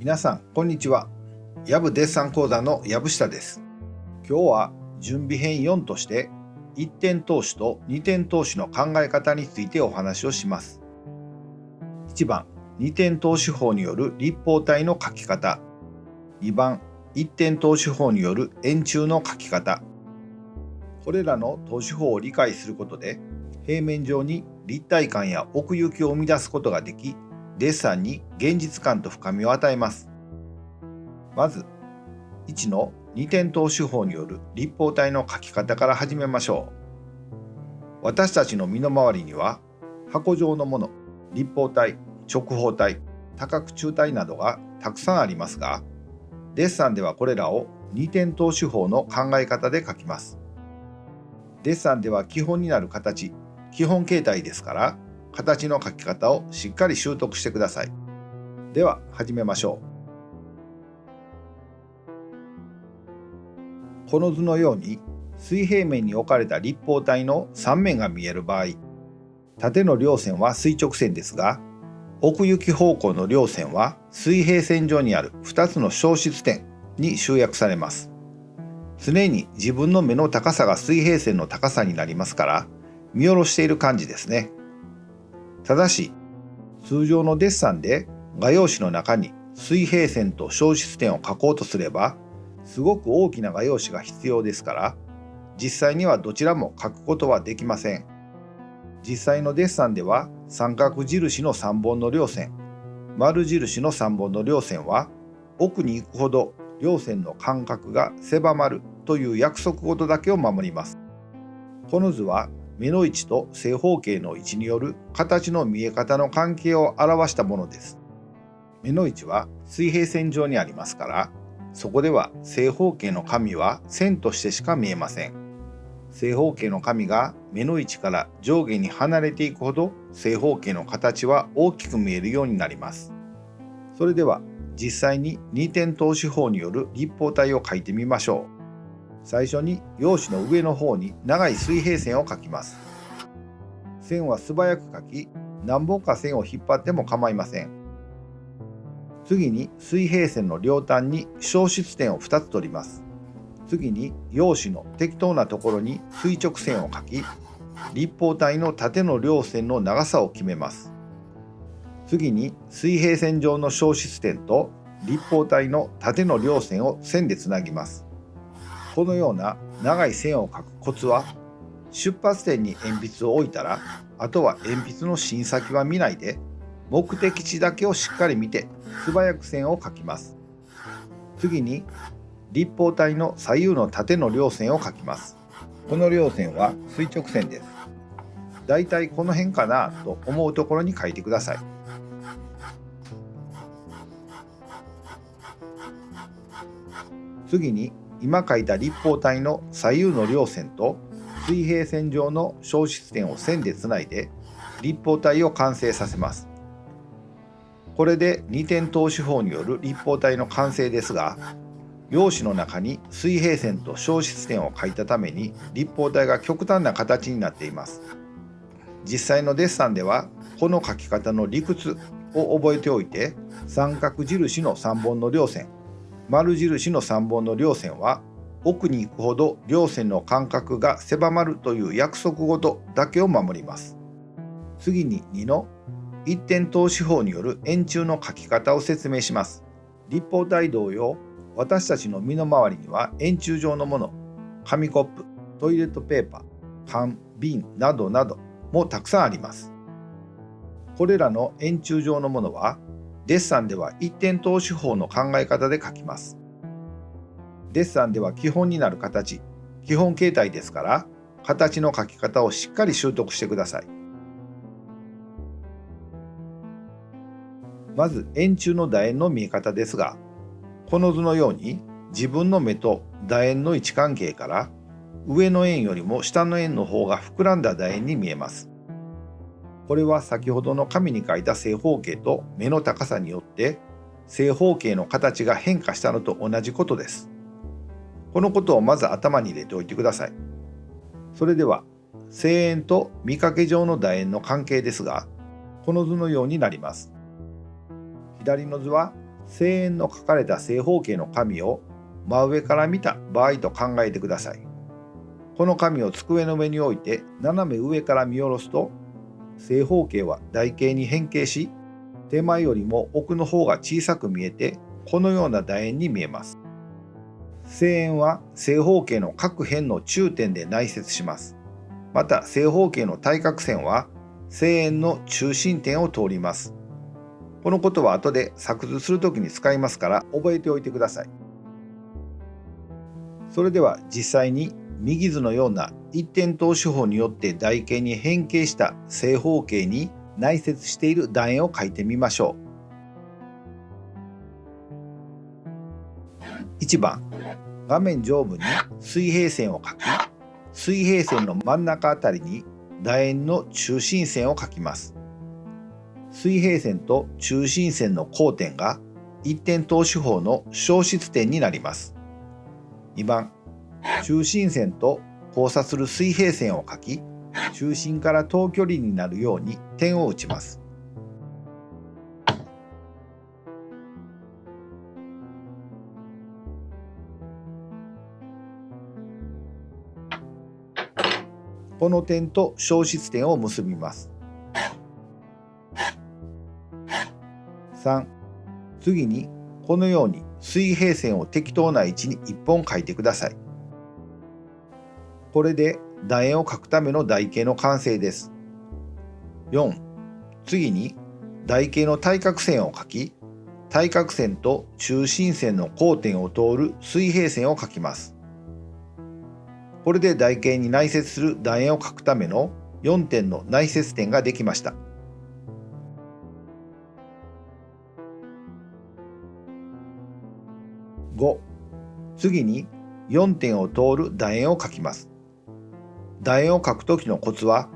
皆さんこんにちは。ヤブデッサン講座の藪下です。今日は準備編4として1点投資と2点投資の考え方についてお話をします。1番、2点投資法による立方体の書き方。2番、1点投資法による円柱の書き方。これらの投資法を理解することで平面上に立体感や奥行きを生み出すことができ、デッサンに現実感と深みを与えます。まず1の2点投資法による立方体の書き方から始めましょう。私たちの身の回りには箱状のもの、立方体、直方体、多角柱体などがたくさんありますが、デッサンではこれらを2点投資法の考え方で書きます。デッサンでは基本になる形、基本形態ですから、形の書き方をしっかり習得してください。では始めましょう。この図のように水平面に置かれた立方体の3面が見える場合、縦の両線は垂直線ですが、奥行き方向の両線は水平線上にある2つの消失点に集約されます。常に自分の目の高さが水平線の高さになりますから、見下ろしている感じですね。ただし、通常のデッサンで画用紙の中に水平線と消失点を描こうとすれば、すごく大きな画用紙が必要ですから、実際にはどちらも描くことはできません。実際のデッサンでは三角印の3本の両線、丸印の3本の両線は奥に行くほど両線の間隔が狭まるという約束事だけを守ります。この図は目の位置と正方形の位置による形の見え方の関係を表したものです。目の位置は水平線上にありますから、そこでは正方形の紙は線としてしか見えません。正方形の紙が目の位置から上下に離れていくほど正方形の形は大きく見えるようになります。それでは実際に2点投資法による立方体を描いてみましょう。最初に用紙の上の方に長い水平線を描きます。線は素早く描き、何本か線を引っ張っても構いません。次に水平線の両端に消失点を2つ取ります。次に用紙の適当なところに垂直線を描き、立方体の縦の両線の長さを決めます。次に水平線上の消失点と立方体の縦の両線を線でつなぎます。このような長い線を描くコツは、出発点に鉛筆を置いたら、あとは鉛筆の芯先は見ないで、目的地だけをしっかり見て素早く線を描きます。次に立方体の左右の縦の両線を描きます。この両線は垂直線です。だいたいこの辺かなと思うところに描いてください。次に今描いた立方体の左右の両線と水平線上の消失点を線でつないで立方体を完成させます。これで2点投資法による立方体の完成ですが、用紙の中に水平線と消失点を描いたために立方体が極端な形になっています。実際のデッサンではこの描き方の理屈を覚えておいて、三角印の3本の両線、丸印の3本の両線は奥に行くほど両線の間隔が狭まるという約束事だけを守ります。次に2の1点投資法による円柱の書き方を説明します。立方体同様、私たちの身の回りには円柱状のもの、紙コップ、トイレットペーパー、缶、瓶などなどもたくさんあります。これらの円柱状のものはデッサンでは1点投資法の考え方で書きます。デッサンでは基本になる形、基本形態ですから、形の書き方をしっかり習得してください。まず円柱の楕円の見え方ですが、この図のように自分の目と楕円の位置関係から上の円よりも下の円の方が膨らんだ楕円に見えます。これは先ほどの紙に描いた正方形と目の高さによって正方形の形が変化したのと同じことです。このことをまず頭に入れておいてください。それでは正円と見かけ上の楕円の関係ですが、この図のようになります。左の図は正円の書かれた正方形の紙を真上から見た場合と考えてください。この紙を机の上に置いて斜め上から見下ろすと、正方形は台形に変形し、手前よりも奥の方が小さく見えて、このような楕円に見えます。正円は正方形の各辺の中点で内接します。また正方形の対角線は正円の中心点を通ります。このことは後で作図するときに使いますから覚えておいてください。それでは実際に右図のような一点等手法によって台形に変形した正方形に内接している楕円を描いてみましょう。1番、画面上部に水平線を描き、水平線の真ん中あたりに楕円の中心線を描きます。水平線と中心線の交点が一点等手法の消失点になります。2番、中心線と交差する水平線を描き、中心から等距離になるように点を打ちます。この点と消失点を結びます。3、次にこのように水平線を適当な位置に1本描いてください。これで楕円を描くための台形の完成です。4、次に台形の対角線を描き、対角線と中心線の交点を通る水平線を描きます。これで台形に内接する楕円を描くための4点の内接点ができました。5、次に4点を通る楕円を描きます。楕円を描くときのコツは、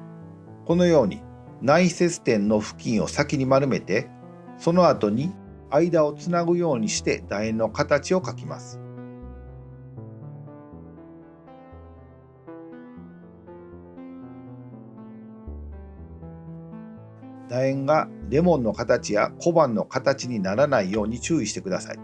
このように内接点の付近を先に丸めて、その後に間をつなぐようにして楕円の形を描きます。楕円がレモンの形や小判の形にならないように注意してください。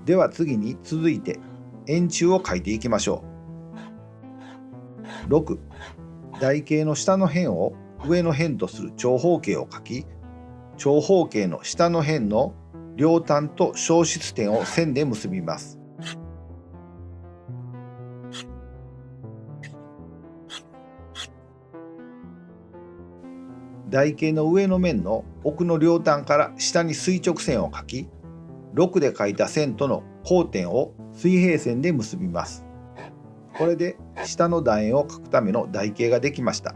では次に続いて円柱を描いていきましょう。6、台形の下の辺を上の辺とする長方形を描き、長方形の下の辺の両端と消失点を線で結びます。台形の上の面の奥の両端から下に垂直線を描き、6で描いた線との交点を水平線で結びます。これで下の楕円を描くための台形ができました。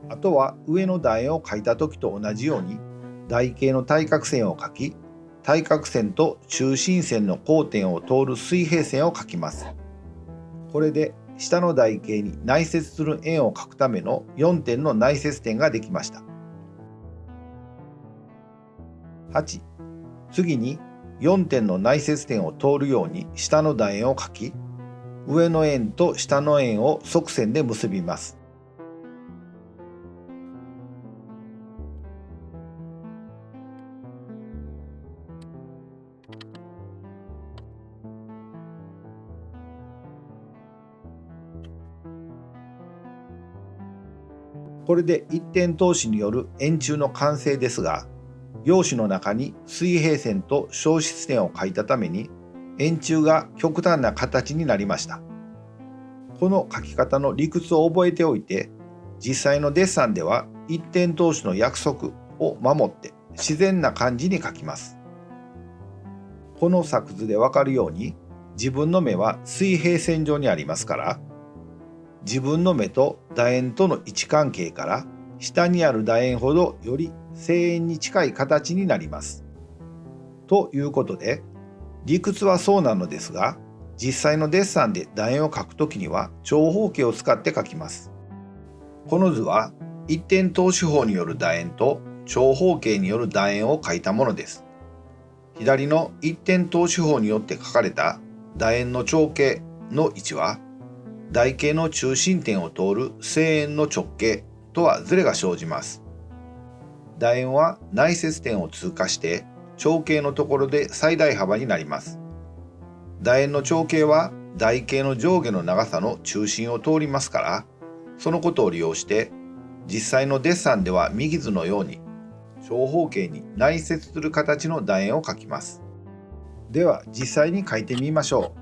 あとは上の楕円を描いた時と同じように台形の対角線を描き、対角線と中心線の交点を通る水平線を描きます。これで下の台形に内接する円を描くための4点の内接点ができました。8、次に4点の内接点を通るように下の楕円を描き、上の円と下の円を側線で結びます。これで一点通しによる円柱の完成ですが、用紙の中に水平線と消失点を描いたために円柱が極端な形になりました。この描き方の理屈を覚えておいて、実際のデッサンでは一点通しの約束を守って自然な感じに描きます。この作図でわかるように、自分の目は水平線上にありますから、自分の目と楕円との位置関係から下にある楕円ほどより正円に近い形になります。ということで、理屈はそうなのですが、実際のデッサンで楕円を描くときには長方形を使って描きます。この図は一点透視法による楕円と長方形による楕円を描いたものです。左の一点透視法によって描かれた楕円の長径の位置は台形の中心点を通る正円の直径とはズレが生じます。楕円は内接点を通過して長径のところで最大幅になります。楕円の長径は台形の上下の長さの中心を通りますから、そのことを利用して実際のデッサンでは右図のように長方形に内接する形の楕円を描きます。では実際に描いてみましょう。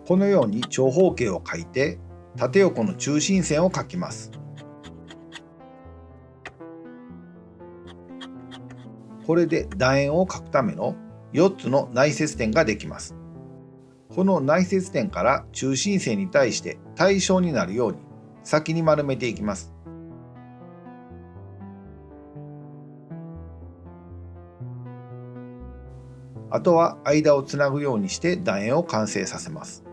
このように長方形を描いて縦横の中心線を描きます。これで楕円を描くための4つの内接点ができます。この内接点から中心線に対して対称になるように先に丸めていきます。あとは間をつなぐようにして楕円を完成させます。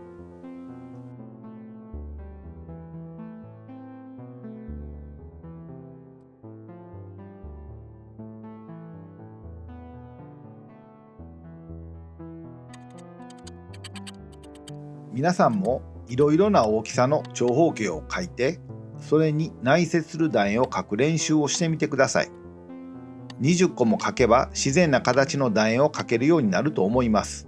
皆さんもいろいろな大きさの長方形を描いて、それに内接する楕円を描く練習をしてみてください。20個も描けば自然な形の楕円を描けるようになると思います。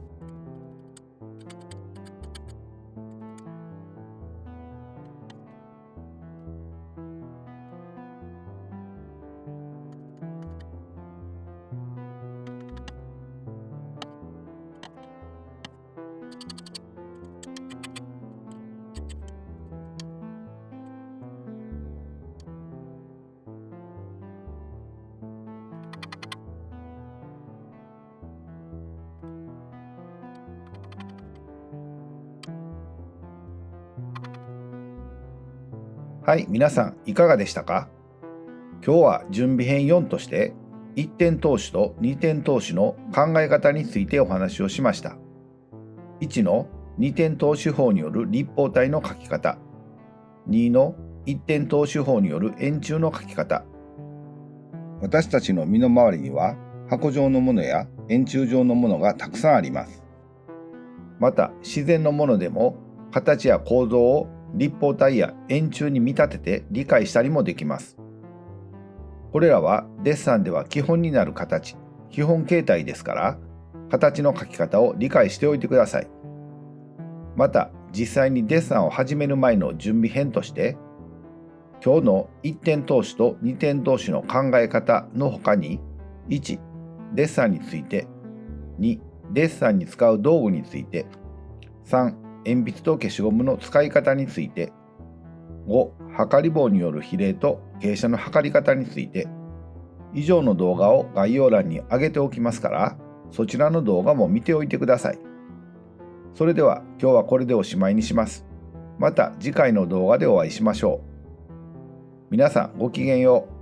はい、皆さんいかがでしたか？今日は準備編4として1点投資と2点投資の考え方についてお話をしました。1の2点投資法による立方体の書き方、2の1点投資法による円柱の書き方。私たちの身の回りには箱状のものや円柱状のものがたくさんあります。また自然のものでも形や構造を立方体や円柱に見立てて理解したりもできます。これらはデッサンでは基本になる形、基本形態ですから、形の描き方を理解しておいてください。また実際にデッサンを始める前の準備編として、今日の1点投資と2点投資の考え方の他に、1、デッサンについて、2、デッサンに使う道具について、3、鉛筆と消しゴムの使い方について、5、測り棒による比例と傾斜の測り方について、以上の動画を概要欄に上げておきますから、そちらの動画も見ておいてください。それでは今日はこれでおしまいにします。また次回の動画でお会いしましょう。皆さんごきげんよう。